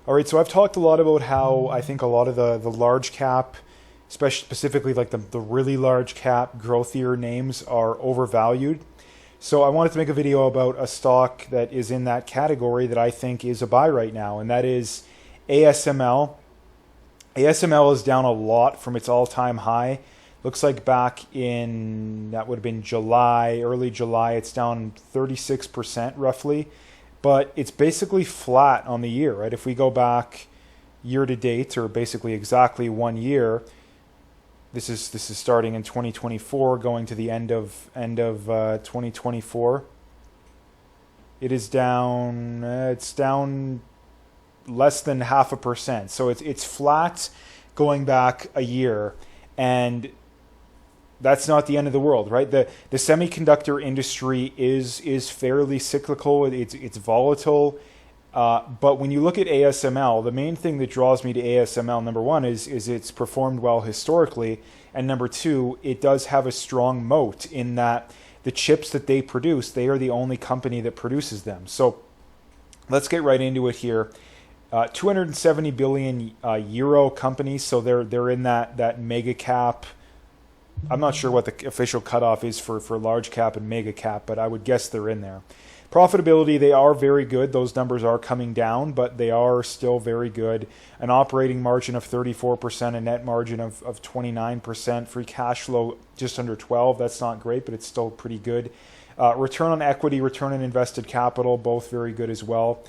All right, so I've talked a lot about how I think a lot of the large cap, especially specifically like the really large cap growthier names are overvalued. So I wanted to make a video about a stock that is in that category that I think is a buy right now, and that is ASML. ASML is down a lot from its all-time high. Looks like back in, that would have been July, early July, it's down 36% roughly. But it's basically flat on the year, right? If we go back year to date, or basically exactly 1 year, this is starting in 2024, going to the end of 2024. It is down. It's down less than 0.5%. So it's flat going back a year, and that's not the end of the world, right? The semiconductor industry is fairly cyclical. It's volatile. But when you look at ASML, the main thing that draws me to ASML, number one, is it's performed well historically, and number two, it does have a strong moat in that the chips that they produce, they are the only company that produces them. So let's get right into it here. 270 billion euro company, so they're in that mega cap. I'm not sure what the official cutoff is for large cap and mega cap, but I would guess they're in there. Profitability, they are very good. Those numbers are coming down, but they are still very good. An operating margin of 34%, a net margin of 29%, free cash flow just under 12. That's not great, but it's still pretty good. Return on equity, return on invested capital, both very good as well.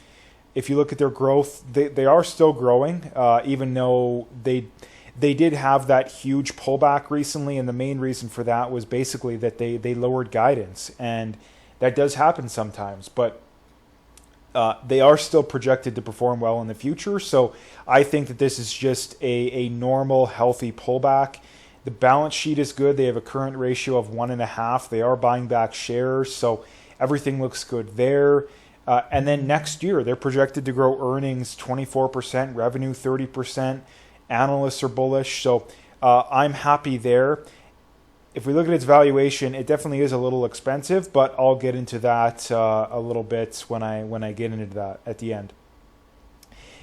If you look at their growth, they are still growing, even though they did have that huge pullback recently, and the main reason for that was basically that they lowered guidance, and that does happen sometimes, but they are still projected to perform well in the future. So I think that this is just a normal, healthy pullback. The balance sheet is good. They have a current ratio of 1.5. They are buying back shares, so everything looks good there. And then next year, they're projected to grow earnings 24%, revenue 30%. Analysts are bullish, so I'm happy there. If we look at its valuation, it definitely is a little expensive, but I'll get into that a little bit when I get into that at the end.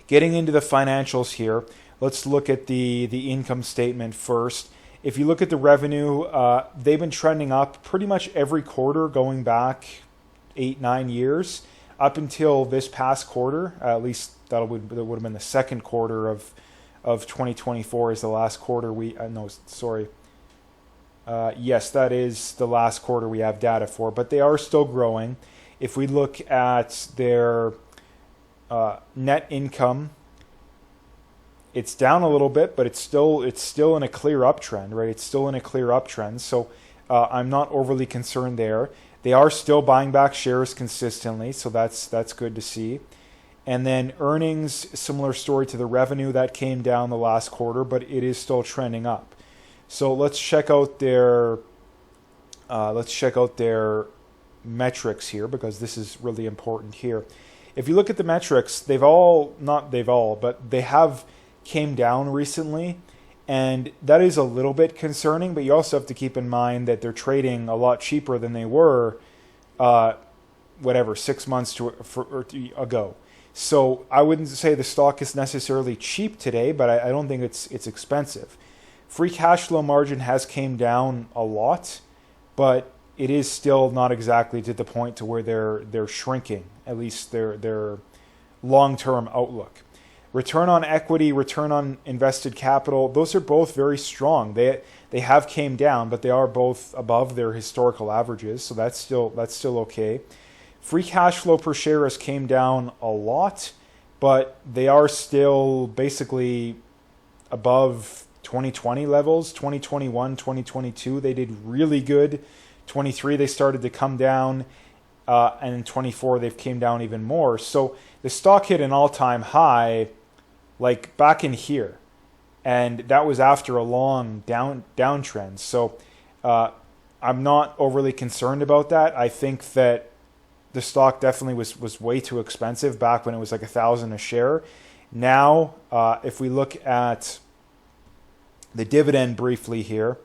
Getting into the financials here, let's look at the income statement first. If you look at the revenue, they've been trending up pretty much every quarter going back 8-9 years up until this past quarter. At least that would have been the second quarter of 2024 is the last quarter yes, that is the last quarter we have data for, but they are still growing. If we look at their net income, it's down a little bit, but it's still in a clear uptrend, right? It's still in a clear uptrend, so I'm not overly concerned there. They are still buying back shares consistently, so that's good to see. And then earnings, similar story to the revenue, that came down the last quarter, but it is still trending up. So let's check out their metrics here, because this is really important here. If you look at the metrics, they have came down recently, and that is a little bit concerning, but you also have to keep in mind that they're trading a lot cheaper than they were 6 months ago. So I wouldn't say the stock is necessarily cheap today, but I don't think it's expensive. Free cash flow margin has came down a lot, but it is still not exactly to the point to where they're shrinking, at least their long-term outlook. Return on equity, return on invested capital, those are both very strong. They have came down, but they are both above their historical averages, so that's still okay. Free cash flow per share has came down a lot, but they are still basically above 2020 levels. 2021, 2022, they did really good. 23, they started to come down, and in 24, they've came down even more. So the stock hit an all-time high, like back in here, and that was after a long downtrend. So I'm not overly concerned about that. I think that the stock definitely was way too expensive back when it was like $1,000 a share. Now, if we look at the dividend briefly here,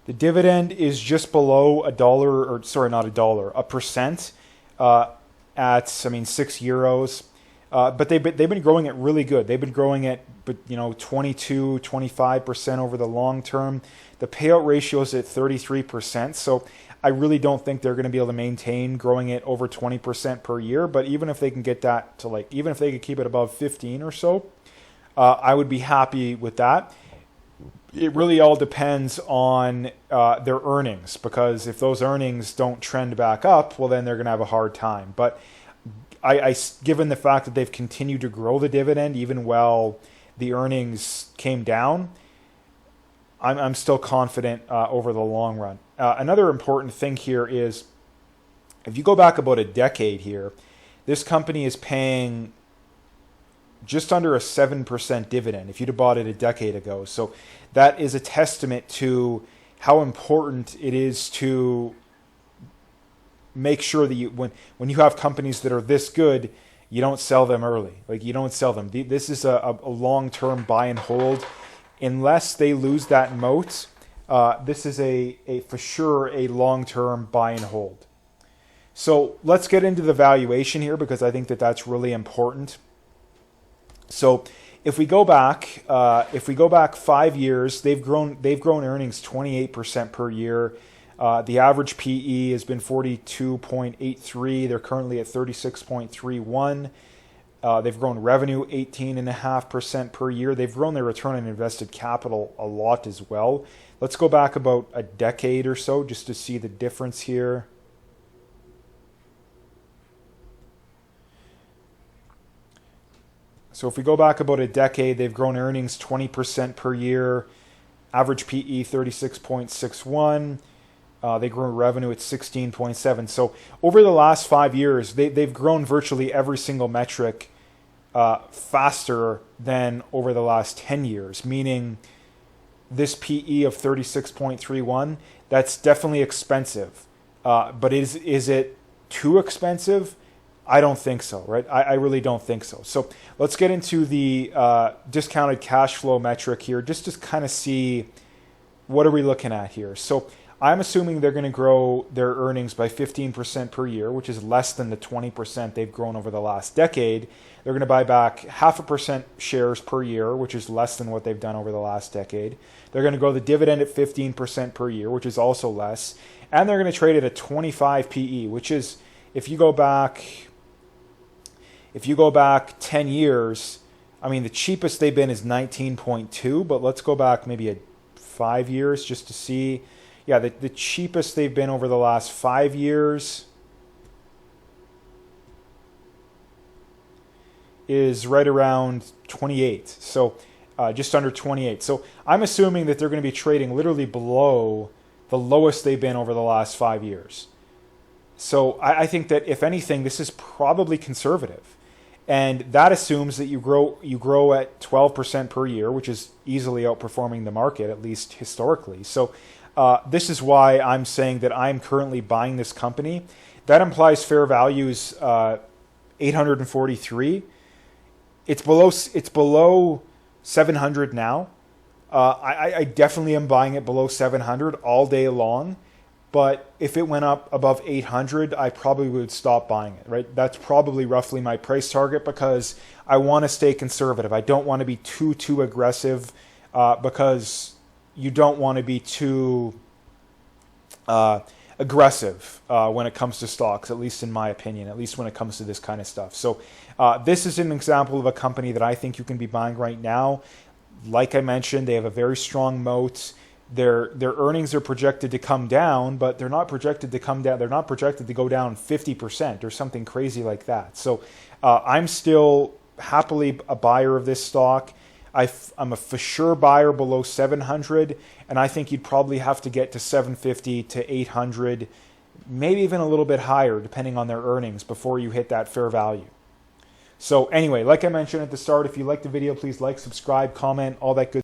the dividend is just below a dollar, not a dollar, 1%. At €6. But they've been growing it really good. They've been growing it, but 22, 25% over the long term. The payout ratio is at 33%. So I really don't think they're going to be able to maintain growing it over 20% per year. But even if they can get that to even if they could keep it above 15 or so, I would be happy with that. It really all depends on their earnings, because if those earnings don't trend back up, well, then they're going to have a hard time. But given the fact that they've continued to grow the dividend even while the earnings came down, I'm still confident over the long run. Another important thing here is, if you go back about a decade here, this company is paying just under a 7% dividend if you'd have bought it a decade ago. So that is a testament to how important it is to make sure that when you have companies that are this good, you don't sell them early. You don't sell them. This is a long-term buy and hold. Unless they lose that moat, this is for sure a long-term buy and hold. So let's get into the valuation here, because I think that that's really important. So if we go back 5 years, they've grown earnings 28% per year. The average PE has been 42.83. They're currently at 36.31. They've grown revenue 18.5% per year. They've grown their return on invested capital a lot as well. Let's go back about a decade or so just to see the difference here. So if we go back about a decade, they've grown earnings 20% per year. Average PE 36.61. They grew revenue at 16.7. So over the last 5 years, they've grown virtually every single metric faster than over the last 10 years, meaning this PE of 36.31, that's definitely expensive. But is it too expensive? I don't think so, right? I really don't think so. So let's get into the discounted cash flow metric here, just to kind of see what are we looking at here. So I'm assuming they're going to grow their earnings by 15% per year, which is less than the 20% they've grown over the last decade. They're going to buy back 0.5% shares per year, which is less than what they've done over the last decade. They're going to grow the dividend at 15% per year, which is also less. And they're going to trade at a 25 PE, which is, if you go back 10 years, I mean, the cheapest they've been is 19.2, but let's go back maybe 5 years just to see. Yeah, the cheapest they've been over the last 5 years is right around 28. So just under 28. So I'm assuming that they're going to be trading literally below the lowest they've been over the last 5 years. So I think that, if anything, this is probably conservative. And that assumes that you grow at 12% per year, which is easily outperforming the market, at least historically. So this is why I'm saying that I'm currently buying this company. That implies fair value is 843. It's below 700 now. I definitely am buying it below 700 all day long. But if it went up above 800, I probably would stop buying it, right? That's probably roughly my price target, because I want to stay conservative. I don't want to be too aggressive, because you don't want to be too aggressive when it comes to stocks, at least in my opinion, at least when it comes to this kind of stuff. So this is an example of a company that I think you can be buying right now. Like I mentioned, they have a very strong moat. Their earnings are projected to come down, but they're not projected to come down. They're not projected to go down 50% or something crazy like that. So I'm still happily a buyer of this stock. I'm a for sure buyer below 700, and I think you'd probably have to get to 750 to 800, maybe even a little bit higher, depending on their earnings, before you hit that fair value. So anyway, like I mentioned at the start, if you liked the video, please like, subscribe, comment, all that good